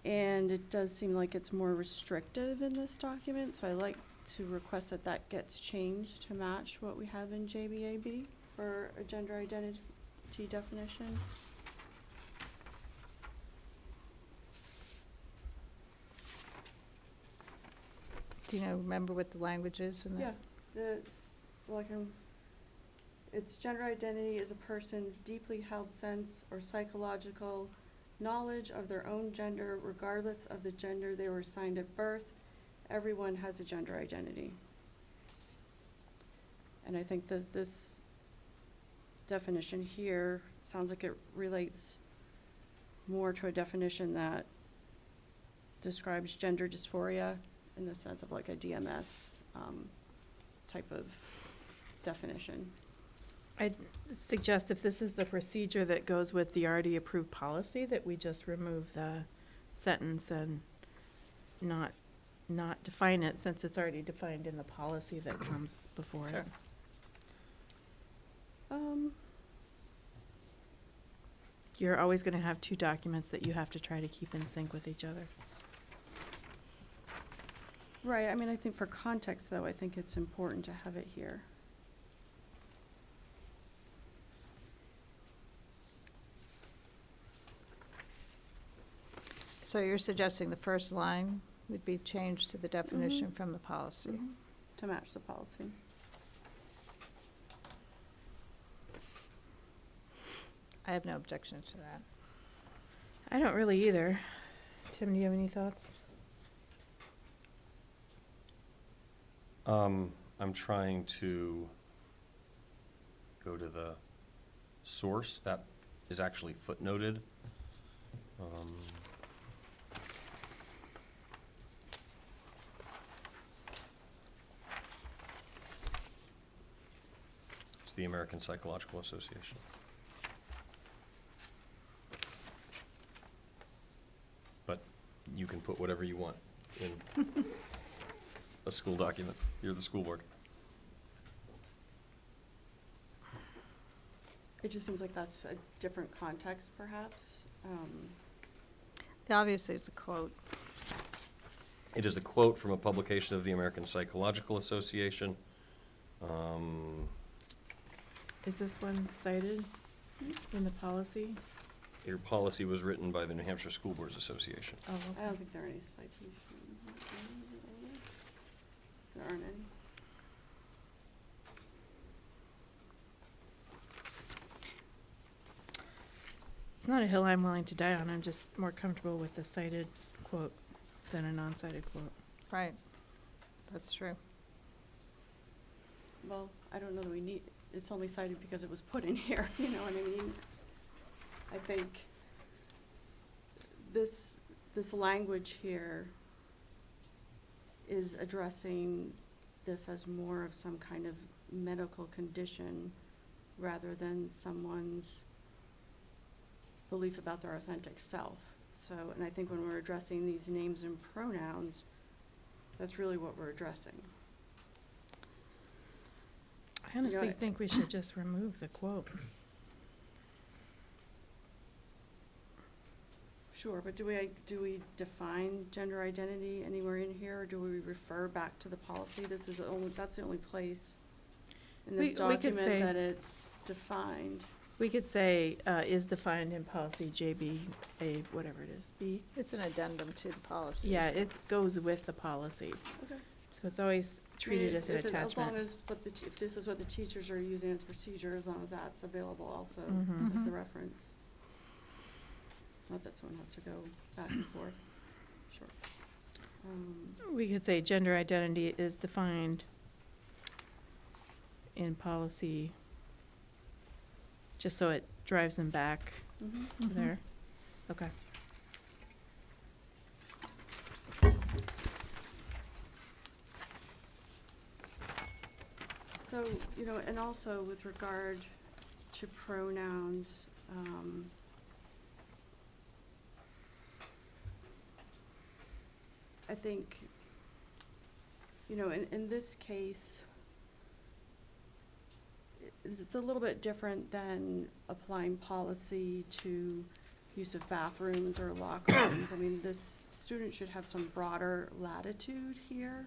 And it does seem like it's more restrictive in this document, so I'd like to request that that gets changed to match what we have in JBAB for a gender identity definition. Do you remember what the language is in that? Yeah, it's gender identity is a person's deeply held sense or psychological knowledge of their own gender, regardless of the gender they were assigned at birth. Everyone has a gender identity. And I think that this definition here sounds like it relates more to a definition that describes gender dysphoria in the sense of like a DMS type of definition. I'd suggest if this is the procedure that goes with the already approved policy, that we just remove the sentence and not define it, since it's already defined in the policy that comes before it. Sure. You're always going to have two documents that you have to try to keep in sync with each other. Right, I mean, I think for context, though, I think it's important to have it here. So you're suggesting the first line would be changed to the definition from the policy? To match the policy. I have no objection to that. I don't really either. Tim, do you have any thoughts? I'm trying to go to the source that is actually footnoted. It's the American Psychological Association. But you can put whatever you want in a school document. You're the school board. It just seems like that's a different context, perhaps. Obviously, it's a quote. It is a quote from a publication of the American Psychological Association. Is this one cited in the policy? Your policy was written by the New Hampshire School Boards Association. Oh, I okay. don't think there are any citations. There aren't any. It's not a hill I'm willing to die on. I'm just more comfortable with the cited quote than a non-cited quote. Right. That's true. Well, I don't know that we need, it's only cited because it was put in here, you know what I mean? I think this language here is addressing this as more of some kind of medical condition rather than someone's belief about their authentic self. So, and I think when we're addressing these names and pronouns, that's really what we're addressing. I honestly I- think we should just remove the quote. Sure, but do we define gender identity anywhere in here, or do we refer back to the policy? That's the only place in this We could document say- that it's defined. We could say, is defined in policy JBA, whatever it is, B. It's an addendum to the policy. Yeah, so- it goes with the policy. Okay. So it's always treated as an As long attachment. as, if this is what the teachers are using as procedure, as long as that's available also Mhm. as the Mhm. reference. Not that someone has to go back and forth. Sure. We could say gender identity is defined in policy, just so it drives them back mhm. to Mhm. there. Okay. So, you know, and also with regard to pronouns, I think, you know, in this case, it's a little bit different than applying policy to use of bathrooms or locker rooms. I mean, this student should have some broader latitude here.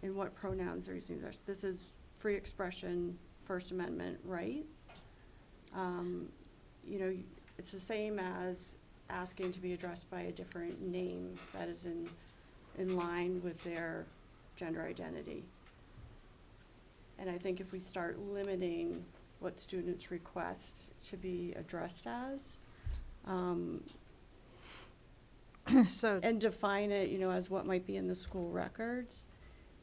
In what pronouns they're using. This is free expression, First Amendment right. You know, it's the same as asking to be addressed by a different name that is in line with their gender identity. And I think if we start limiting what students request to be addressed as, So, and define it, you know, as what might be in the school records.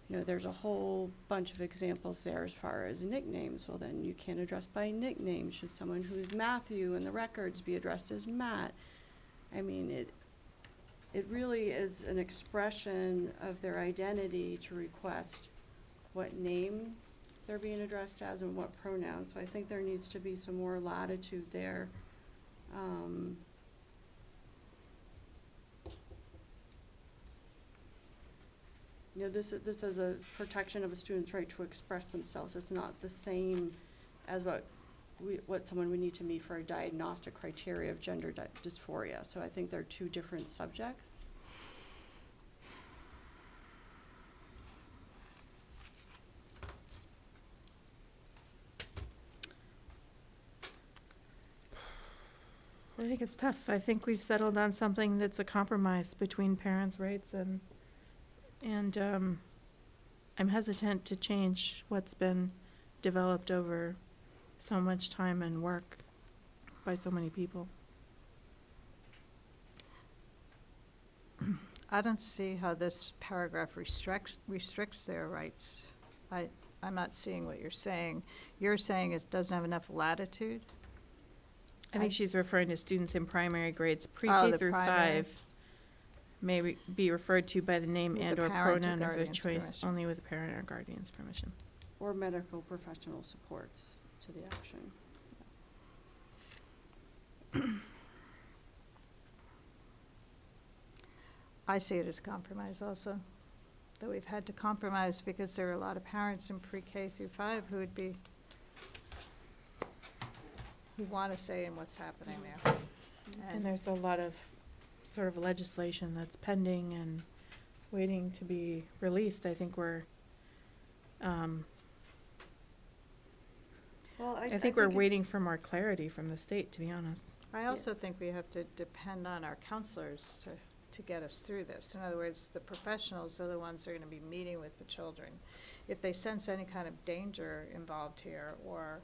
You know, there's a whole bunch of examples there as far as nicknames. Well, then you can't address by nickname. Should someone who's Matthew in the records be addressed as Matt? I mean, it really is an expression of their identity to request what name they're being addressed as and what pronoun. So I think there needs to be some more latitude there. You know, this is a protection of a student's right to express themselves. It's not the same as what someone would need to meet for a diagnostic criteria of gender dysphoria. So I think they're two different subjects. I think it's tough. I think we've settled on something that's a compromise between parents' rights and I'm hesitant to change what's been developed over so much time and work by so many people. I don't see how this paragraph restricts their rights. I'm not seeing what you're saying. You're saying it doesn't have enough latitude? I think she's referring to students in primary grades, Oh, pre-K the through primary. 5, may be referred to by the name With the and/or parent or pronoun of their guardian's choice, permission. only with the parent or guardian's permission. Or medical professional supports to the action. I see it as compromise also, that we've had to compromise because there are a lot of parents in pre-K through 5 who want to say in what's happening there. And there's a lot of sort of legislation that's pending and waiting to be released. I think we're Well, I think we're it- waiting for more clarity from the state, to be honest. I also think we have to depend on our counselors to get us through this. In other words, the professionals are the ones who are gonna be meeting with the children. If they sense any kind of danger involved here or,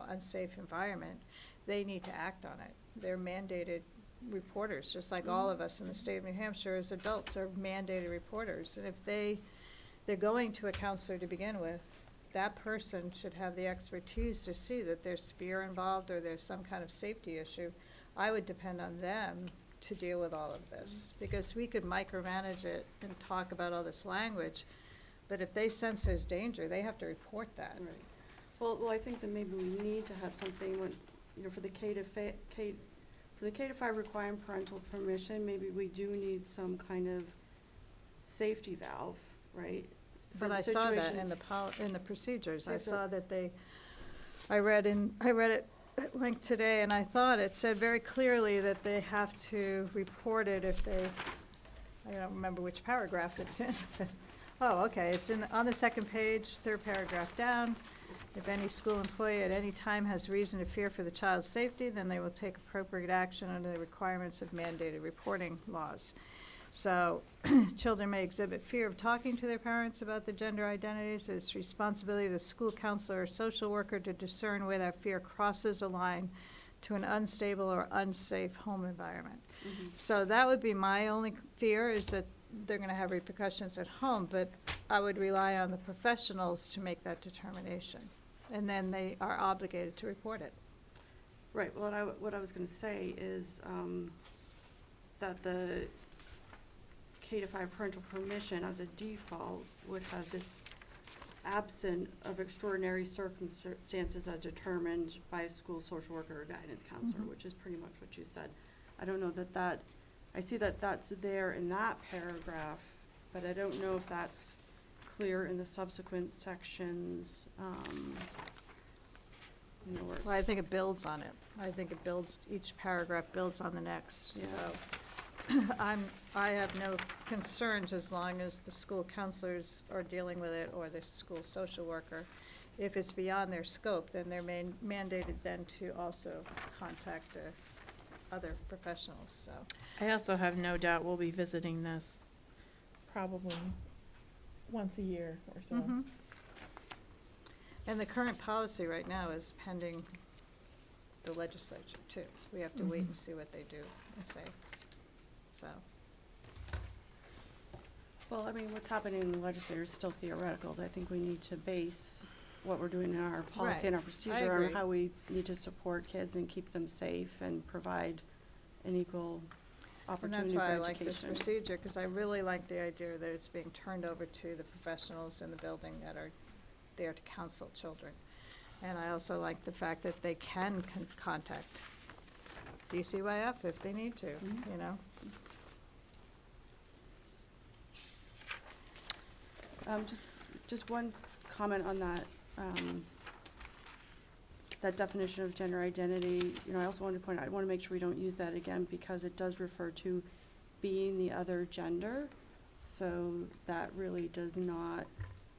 unsafe environment, they need to act on it. They're mandated reporters, just like all of us in the state of New Hampshire as adults are mandated reporters. And if they're going to a counselor to begin with, that person should have the expertise to see that there's fear involved or there's some kind of safety issue. I would depend on them to deal with all of this, because we could micromanage it and talk about all this language, but if they sense there's danger, they have to report that. Right. Well, I think that maybe we need to have something when, for the K to 5 requiring parental permission, maybe we do need some kind of safety valve, right? For But the I saw that situation- in the procedures. I Is it- saw that I read it at length today, and I thought it said very clearly that they have to report it if I don't remember which paragraph it's in. Oh, okay, it's on the second page, third paragraph down. If any school employee at any time has reason to fear for the child's safety, then they will take appropriate action under the requirements of mandated reporting laws. So, children may exhibit fear of talking to their parents about their gender identities. It's responsibility of the school counselor or social worker to discern where that fear crosses a line to an unstable or unsafe home environment. Mhm. So that would be my only fear, is that they're gonna have repercussions at home, but I would rely on the professionals to make that determination. And then they are obligated to report it. Right, well, what I was gonna say is, that the K to 5 parental permission as a default would have this absent of extraordinary circumstances as determined by a school social worker or guidance counselor, Mhm. which is pretty much what you said. I don't know that I see that that's there in that paragraph, but I don't know if that's clear in the subsequent sections, where Well, I it's- think it builds on it. I think it builds, each paragraph builds on the next, Yeah. so. I have no concerns as long as the school counselors are dealing with it or the school social worker. If it's beyond their scope, then they're mandated then to also contact the other professionals, so. I also have no doubt we'll be visiting this probably once a year or so. Mhm. And the current policy right now is pending the legislature too. We have to wait and Mhm. see what they do and say, so. Well, I mean, what's happening in the legislature is still theoretical. I think we need to base what we're doing in our policy and our procedure on agree. how we need to support kids and keep them safe and provide an equal And opportunity that's for why I like this education. procedure, because I really like the idea that it's being turned over to the professionals in the building that are there to counsel children. And I also like the fact that they can contact DCYF if they need to, Mhm. you know? Just one comment on that, that definition of gender identity. I also wanted to point out, I want to make sure we don't use that again because it does refer to being the other gender. So that really does not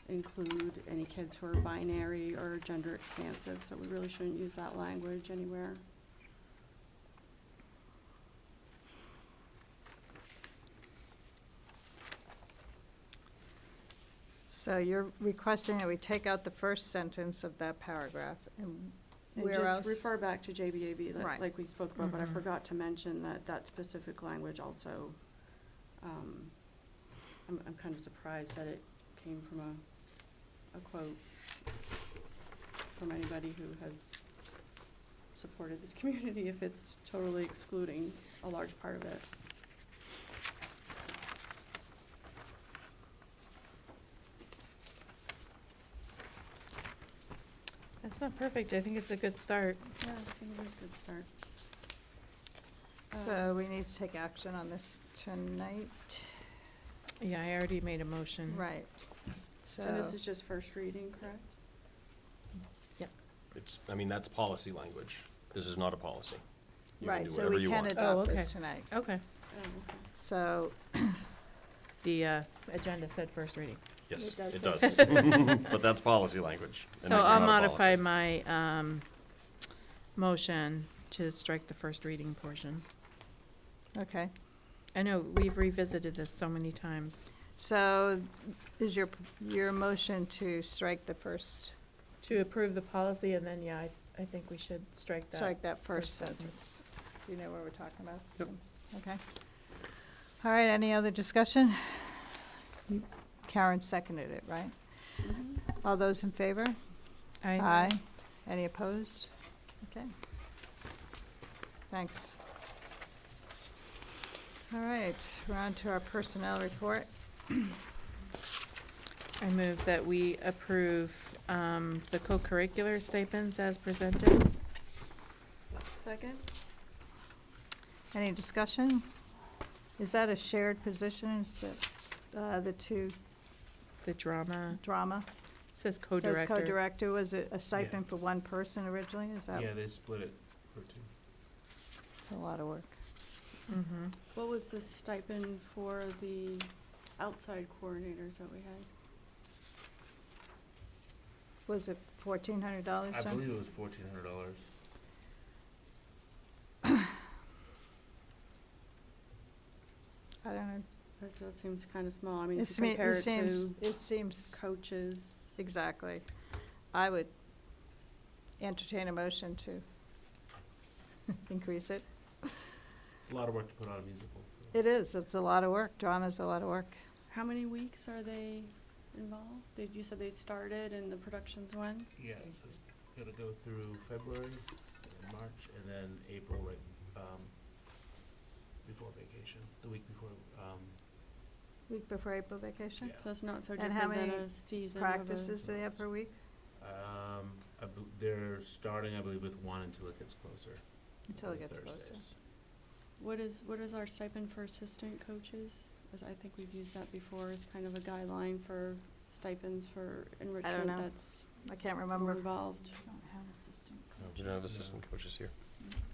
include any kids who are binary or gender expansive, so we really shouldn't use that language anywhere. So you're requesting that we take out the first sentence of that paragraph, and And where just else? refer back to JBAB, Right. like we spoke about, but I Mhm. forgot to mention that specific language also, I'm kind of surprised that it came from a quote from anybody who has supported this community if it's totally excluding a large part of it. It's not perfect. I think it's a good start. Yeah, I think it is a good start. So we need to take action on this tonight, Yeah, I already made a motion. right? So. And this is just first reading, correct? That's policy language. This is not a policy. You can Right, do so whatever we you can want. Oh, adopt this okay. tonight. Okay. Oh, okay. So, The agenda said first reading. Yes, It it does does. But that's policy language. and So this is I'll not a modify policy. my, motion to strike the first reading portion. Okay, I know we've revisited this so many times. so is your motion to strike the first, To approve the policy, and then, yeah, I think we should strike that. strike that first first sentence. sentence? Do you know what we're talking about? Yep. Okay. All right, any other discussion? Karen seconded it, right? Mhm. All those in favor? Aye. Any opposed? Okay. Thanks. All right, we're on to our personnel report. I move that we approve, the co-curricular stipends as presented. Second? Any discussion? Is that a shared position? Is that, the two The drama, drama? says Says co-director. co-director, was it a stipend for one person originally? Is that, Yeah, they split it for two. it's a lot of work. Mm-hmm. What was the stipend for the outside coordinators that we had? Was it $1,400? I believe it was $1,400. I don't know. That seems kind of small. I mean, It if you compare it seems, to it seems, coaches. exactly. I would entertain a motion to increase it. It's a lot of work to put on a musical, so. It is, it's a lot of work. Drama's a lot of work. How many weeks are they involved? You said they started and the production's when? Yeah, so it's gonna go through February, and March, and then April, right, before vacation, the week before, Week before April vacation? Yeah. So it's not so And how different than many a season of a. Practices do they have per week? they're starting, I believe, with one until it gets closer. Until it on gets closer. Thursdays. What is our stipend for assistant coaches? 'Cause I think we've used that before as kind of a guideline for stipends for enrichment know. that's I can't more remember. involved. We don't have assistant No, coaches. We don't have assistant coaches here.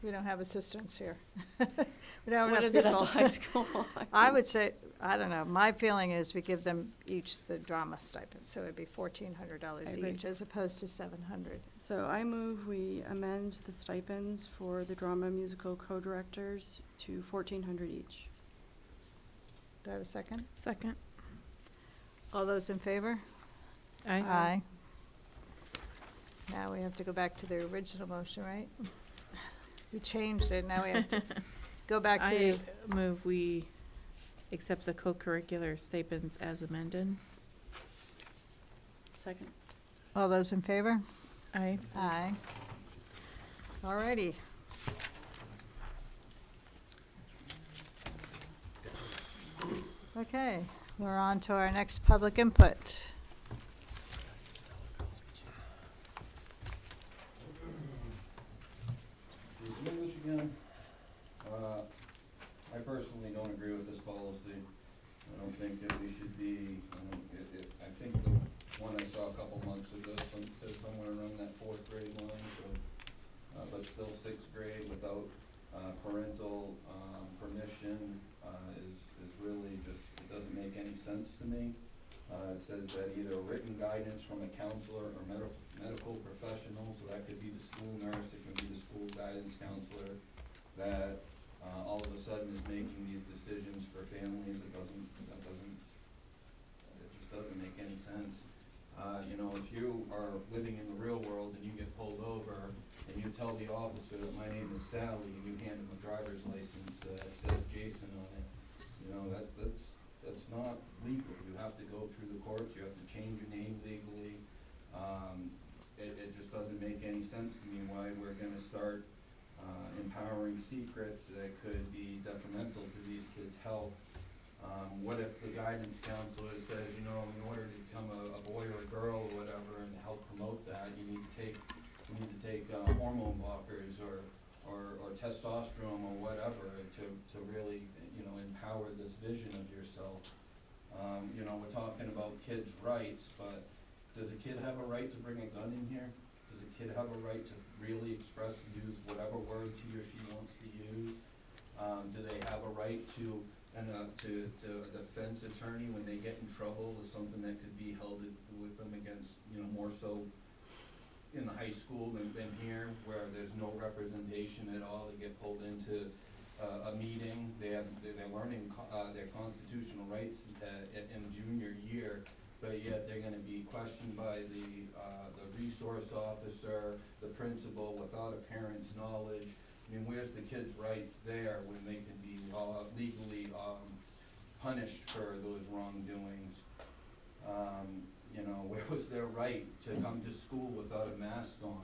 We don't have assistants here. We don't have What enough is it at the people. high school? I would say, I don't know, my feeling is we give them each the drama stipend, so it'd be I $1,400 agree. each as opposed to 700. So I move we amend the stipends for the drama musical co-directors to $1,400 each. Do I have a second? Second. All those in favor? Aye. Now we have to go back to the original motion, right? We changed it, now we have to go back to, I move we accept the co-curricular stipends as amended. Second. all those in favor? Aye. Aye. All righty. Okay, we're on to our next public input. Is English again? I personally don't agree with this policy. I don't think that we should be, I think the one I saw a couple months ago, said somewhere around that fourth grade line, so, but still sixth grade without, parental, permission, is really just, it doesn't make any sense to me. It says that either written guidance from a counselor or medical professional, so that could be the school nurse, it could be the school guidance counselor, that, all of a sudden is making these decisions for families. It just doesn't make any sense. You know, if you are living in the real world and you get pulled over and you tell the officer that my name is Sally and you hand him a driver's license that says Jason on it, you know, that's not legal. You have to go through the courts, you have to change your name legally. It just doesn't make any sense to me why we're gonna start empowering secrets that could be detrimental to these kids' health. What if the guidance counselor says, you know, in order to become a boy or a girl or whatever and help promote that, you need to take hormone blockers or testosterone or whatever to really, you know, empower this vision of yourself. You know, we're talking about kids' rights, but does a kid have a right to bring a gun in here? Does a kid have a right to really express and use whatever words he or she wants to use? Do they have a right to and to a defense attorney when they get in trouble is something that could be held with them against, you know, more so in the high school than here, where there's no representation at all. They get pulled into a meeting, they're learning their constitutional rights in junior year, but yet they're gonna be questioned by the resource officer, the principal, without a parent's knowledge. I mean, where's the kid's rights there when they can be legally punished for those wrongdoings? You know, where was their right to come to school without a mask on?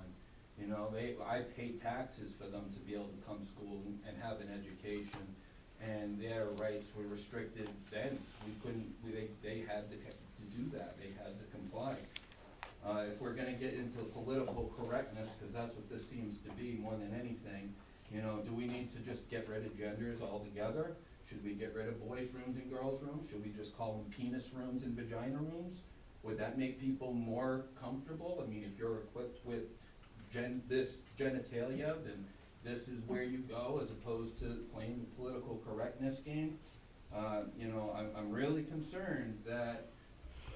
You know, I pay taxes for them to be able to come to school and have an education, and their rights were restricted then. They had to do that, they had to comply. If we're gonna get into political correctness, because that's what this seems to be more than anything, you know, do we need to just get rid of genders altogether? Should we get rid of boys' rooms and girls' rooms? Should we just call them penis rooms and vagina rooms? Would that make people more comfortable? I mean, if you're equipped with this genitalia, then this is where you go, as opposed to playing the political correctness game. You know, I'm really concerned that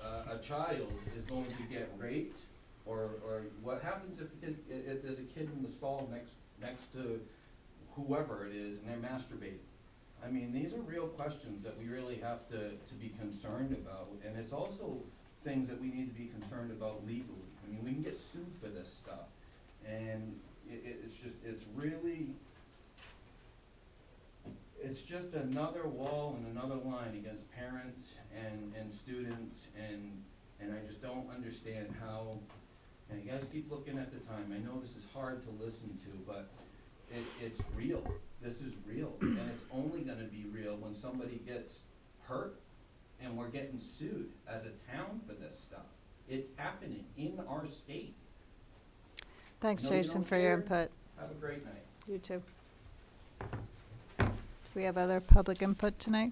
a child is going to get raped, or what happens if there's a kid in the stall next to whoever it is and they're masturbating? I mean, these are real questions that we really have to be concerned about, and it's also things that we need to be concerned about legally. I mean, we can get sued for this stuff, and it's just another wall and another line against parents and students, and I just don't understand how, and you guys keep looking at the time. I know this is hard to listen to, but it's real. This is real, and it's only gonna be real when somebody gets hurt and we're getting sued as a town for this stuff. It's happening in our state. Thanks, No, you Jason, don't for your care. input. Have a great night. You too. Do we have other public input tonight?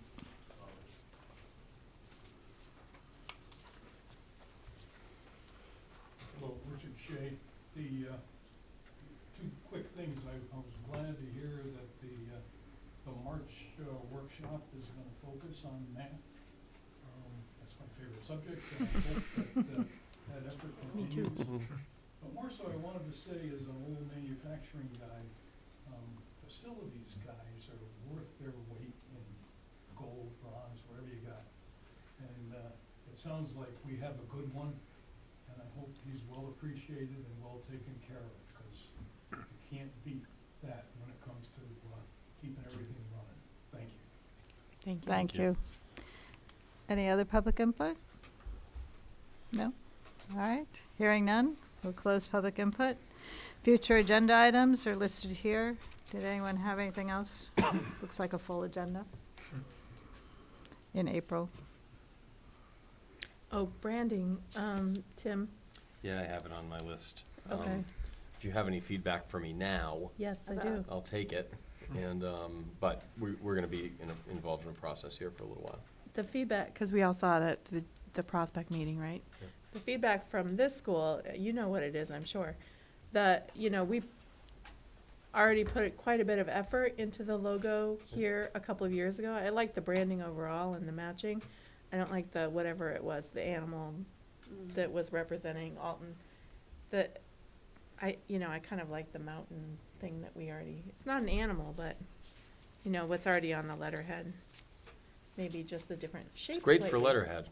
Hello, Richard Shea. The two quick things. I was glad to hear that the March workshop is going to focus on math. That's my favorite subject, and I hope that that effort Me too. continues. But more so, I wanted to say, as an old manufacturing guy, facilities guys are worth their weight in gold, bronze, whatever you got. And it sounds like we have a good one, and I hope he's well appreciated and well taken care of, because you can't beat that when it comes to keeping everything running. Thank you. Thank you. Thank you. Any other public input? No? All right, hearing none, we'll close public input. Future agenda items are listed here. Did anyone have anything else? Looks like a full agenda in April. Oh, branding, Tim, Yeah, I have it on my list. okay, If you have any feedback for me now, yes, I do. I'll take it. And, but we're gonna be involved in a process here for a little while. The feedback, because we all saw that, the prospect meeting, right? Yeah. The feedback from this school, you know what it is, I'm sure. We already put quite a bit of effort into the logo here a couple of years ago. I like the branding overall and the matching. I don't like the, whatever it was, the animal that was representing Alton. I kind of like the mountain thing that we already, it's not an animal, but, what's already on the letterhead. Maybe just a different shape. It's great for slightly. letterhead.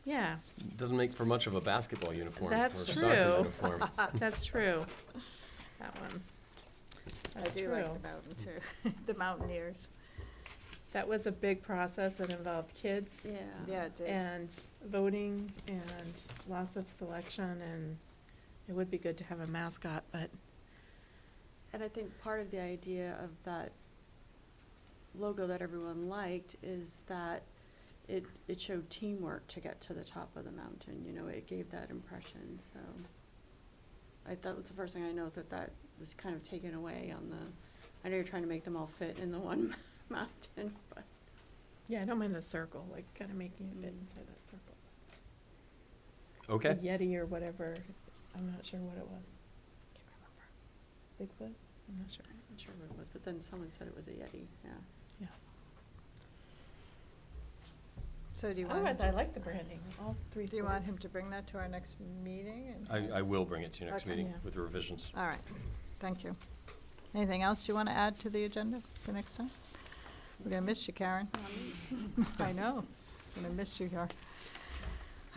Yeah, It doesn't make for much of a basketball uniform That's or a soccer true. uniform. that's true. That one. I That's do true. like the mountain too, the Mountaineers. That was a big process that involved kids. Yeah. Yeah, it did. And voting and lots of selection, and it would be good to have a mascot, but And I think part of the idea of that logo that everyone liked is that it showed teamwork to get to the top of the mountain, it gave that impression, so. That was the first thing I noticed, that was kind of taken away on I know you're trying to make them all fit in the one mountain, but. yeah, I don't mind the circle, like kind of making it fit inside that circle. Okay. The Yeti or whatever, I'm not sure what it was. Can't remember. Bigfoot? I'm not sure. I'm not sure what it was, but then someone said it was a Yeti, yeah. Yeah. So do you want, Otherwise, him I like the branding, all three to- do you want schools. him to bring that to our next meeting? and- I will bring it to you next Okay. meeting Yeah. with the revisions. All right, thank you. Anything else you want to add to the agenda for next time? We're gonna miss you, Karen. I know, gonna miss you here.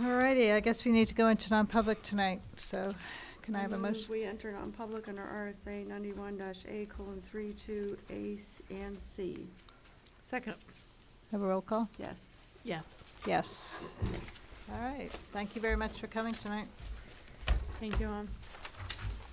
All righty, I guess we need to go into non-public tonight, so can I have a motion? We enter non-public under RSA 91-A:32 A and C. Second. Have a roll call? Yes. Yes. Yes. All right, thank you very much for coming tonight. Thank you,